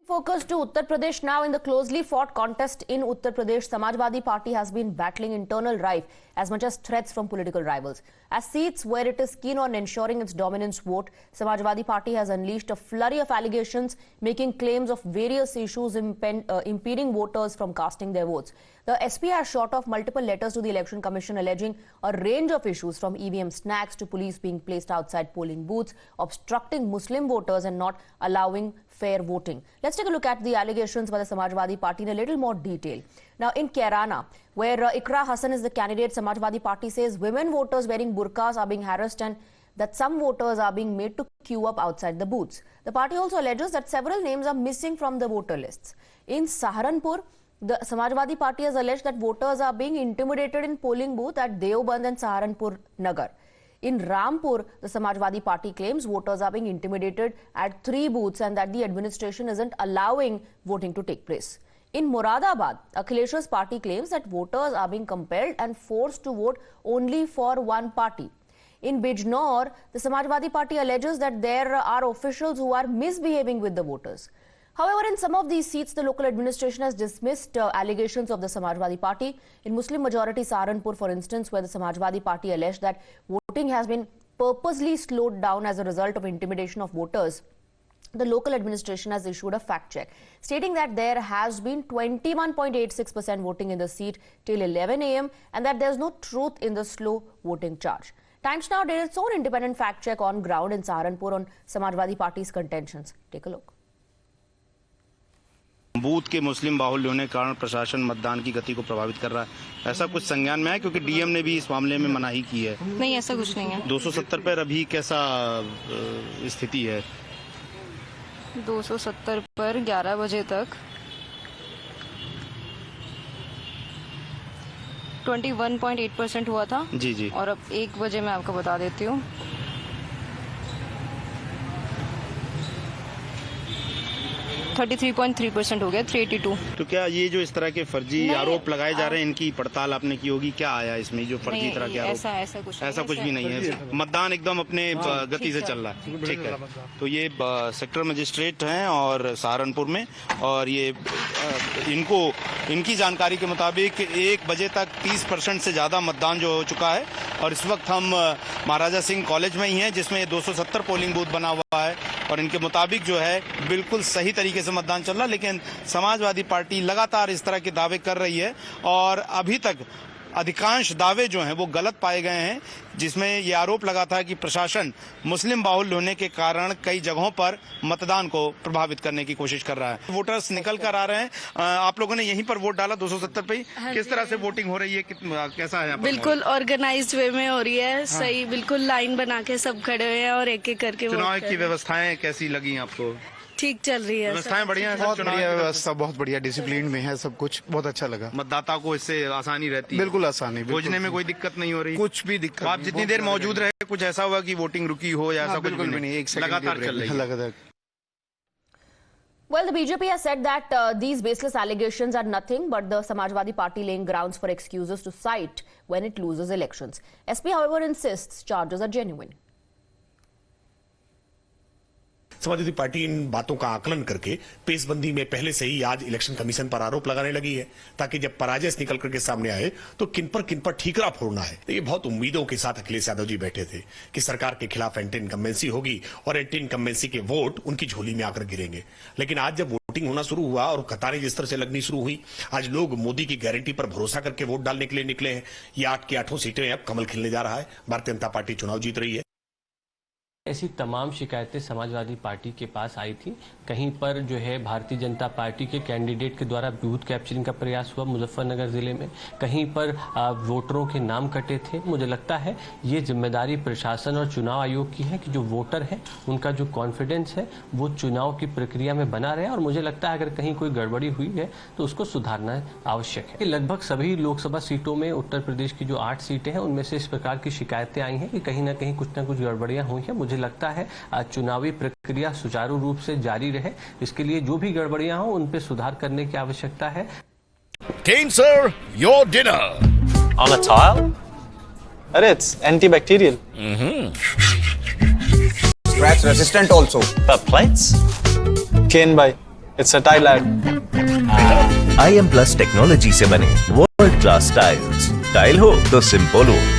Focus to Uttar Pradesh now. In the closely fought contest in Uttar Pradesh, Samajwadi Party has been battling internal rife as much as threats from political rivals. As seats where it is keen on ensuring its dominance vote, Samajwadi Party has unleashed a flurry of allegations, making claims of various issues impeding voters from casting their votes. The SP has shot off multiple letters to the Election Commission alleging a range of issues from EVM snacks to police being placed outside polling booths, obstructing Muslim voters and not allowing fair voting. Let's take a look at the allegations by the Samajwadi Party in a little more detail. Now, in Kairana, where Iqra Hassan is the candidate, Samajwadi Party says women voters wearing burqas are being harassed and that some voters are being made to queue up outside the booths. The party also alleges that several names are missing from the voter lists. In Saharanpur, the Samajwadi Party has alleged that voters are being intimidated in polling booth at Deoband and Saharanpur Nagar. In Rampur, the Samajwadi Party claims voters are being intimidated at 3 booths and that the administration isn't allowing voting to take place. In Moradabad, Akhilesh's party claims that voters are being compelled and forced to vote only for one party. In Bijnor, the Samajwadi Party alleges that there are officials who are misbehaving with the voters. However, in some of these seats, the local administration has dismissed allegations of the Samajwadi Party. In Muslim-majority Saharanpur, for instance, where the Samajwadi Party alleged that voting has been purposely slowed down as a result of intimidation of voters, the local administration has issued a fact check, stating that there has been 21.86% voting in the seat till 11 a.m. and that there is no truth in the slow voting charge. Times Now did its own independent fact check on ground in Saharanpur on Samajwadi Party's contentions. Take a look. Booth के मुस्लिम बाहुल्य होने के कारण प्रशासन मतदान की गति को प्रभावित कर रहा है, ऐसा कुछ संज्ञान में है? क्योंकि डीएम ने भी इस मामले में मनाही की है। नहीं, ऐसा कुछ नहीं है। 270 पर अभी कैसा स्थिति है? 270 पर 11 बजे तक 21.8% हुआ था। जी। और अब 1 बजे मैं आपको बता देती हूँ। 33.3% हो गया, 382। तो क्या ये जो इस तरह के फर्जी आरोप लगाए जा रहे हैं, इनकी पड़ताल आपने की होगी? क्या आया इसमें जो फर्जी तरह के आरोप? ऐसा कुछ भी नहीं है। मतदान एकदम अपने गति से चल रहा है। ठीक है। तो ये सेक्टर मजिस्ट्रेट हैं और सहारनपुर में, और ये इनकी जानकारी के मुताबिक 1 बजे तक 30% से ज्यादा मतदान जो हो चुका है, और इस वक्त हम महाराजा सिंह कॉलेज में ही हैं, जिसमें 270 पोलिंग बूथ बना हुआ है, और इनके मुताबिक जो है बिल्कुल सही तरीके से मतदान चल रहा है। लेकिन समाजवादी पार्टी लगातार इस तरह के दावे कर रही है, और अभी तक अधिकांश दावे जो हैं वो गलत पाए गए हैं, जिसमें ये आरोप लगा था कि प्रशासन मुस्लिम बाहुल्य होने के कारण कई जगहों पर मतदान को प्रभावित करने की कोशिश कर रहा है। वोटर्स निकल कर आ रहे हैं। आप लोगों ने यहीं पर वोट डाला 270 पे ही। किस तरह से वोटिंग हो रही है, कैसा है? बिल्कुल ऑर्गेनाइज्ड वे में हो रही है। सही, बिल्कुल लाइन बना के सब खड़े हुए हैं और एक एक करके। चुनाव की व्यवस्थाएं कैसी लगी आपको? ठीक चल रही है। व्यवस्थाएं बढ़िया है? बहुत बढ़िया व्यवस्था, बहुत बढ़िया डिसिप्लिन में है सब कुछ, बहुत अच्छा लगा। मतदाता को इससे आसानी रहती है? बिल्कुल आसानी। खोजने में कोई दिक्कत नहीं हो रही? कुछ भी दिक्कत। आप जितनी देर मौजूद रहे, कुछ ऐसा हुआ कि वोटिंग रुकी हो या ऐसा कुछ भी नहीं? एक सेकंड लगातार चल रही है। लगातार। Well, the BJP has said that these baseless allegations are nothing but the Samajwadi Party laying grounds for excuses to cite when it loses elections. SP, however, insists charges are genuine. Samajwadi party इन बातों का आकलन करके पेशबंदी में पहले से ही आज election commission पर आरोप लगाने लगी है, ताकि जब पराजय निकल करके सामने आए तो किन पर ठीकरा फोड़ना है। तो ये बहुत उम्मीदों के साथ अखिलेश यादव जी बैठे थे कि सरकार के खिलाफ एंटी इनकम्बेंसी होगी और एंटी इनकम्बेंसी के वोट उनकी झोली में आकर गिरेंगे। लेकिन आज जब वोटिंग होना शुरू हुआ और कतारें जिस तरह से लगनी शुरू हुई, आज लोग मोदी की गारंटी पर भरोसा करके वोट डालने के लिए निकले हैं। ये 8 की 8 सीटें अब कमल खिलने जा रहा है। भारतीय जनता पार्टी चुनाव जीत रही है। ऐसी तमाम शिकायतें समाजवादी पार्टी के पास आई थी। कहीं पर जो है भारतीय जनता पार्टी के कैंडिडेट के द्वारा बूथ कैप्चरिंग का प्रयास हुआ मुजफ्फरनगर जिले में, कहीं पर वोटरों के नाम कटे थे। मुझे लगता है ये जिम्मेदारी प्रशासन और चुनाव आयोग की है कि जो वोटर है उनका जो कॉन्फिडेंस है वो चुनाव की प्रक्रिया में बना रहे, और मुझे लगता है अगर कहीं कोई गड़बड़ी हुई है तो उसको सुधारना आवश्यक है। लगभग सभी लोकसभा सीटों में उत्तर प्रदेश की जो 8 सीटें हैं उनमें से इस प्रकार की शिकायतें आई हैं कि कहीं ना कहीं कुछ ना कुछ गड़बड़ियां हुई हैं। मुझे लगता है चुनावी प्रक्रिया सुचारू रूप से जारी रहे, इसके लिए जो भी गड़बड़ियां हो उन पे सुधार करने की आवश्यकता है। Kane sir, your dinner. On a tile? Arey, it's antibacterial. Scratch resistant also. The plates? Kane bhai, It's a tile lab. IM Plus technology से बने वर्ल्ड क्लास टाइल्स। टाइल हो तो सिंपल हो।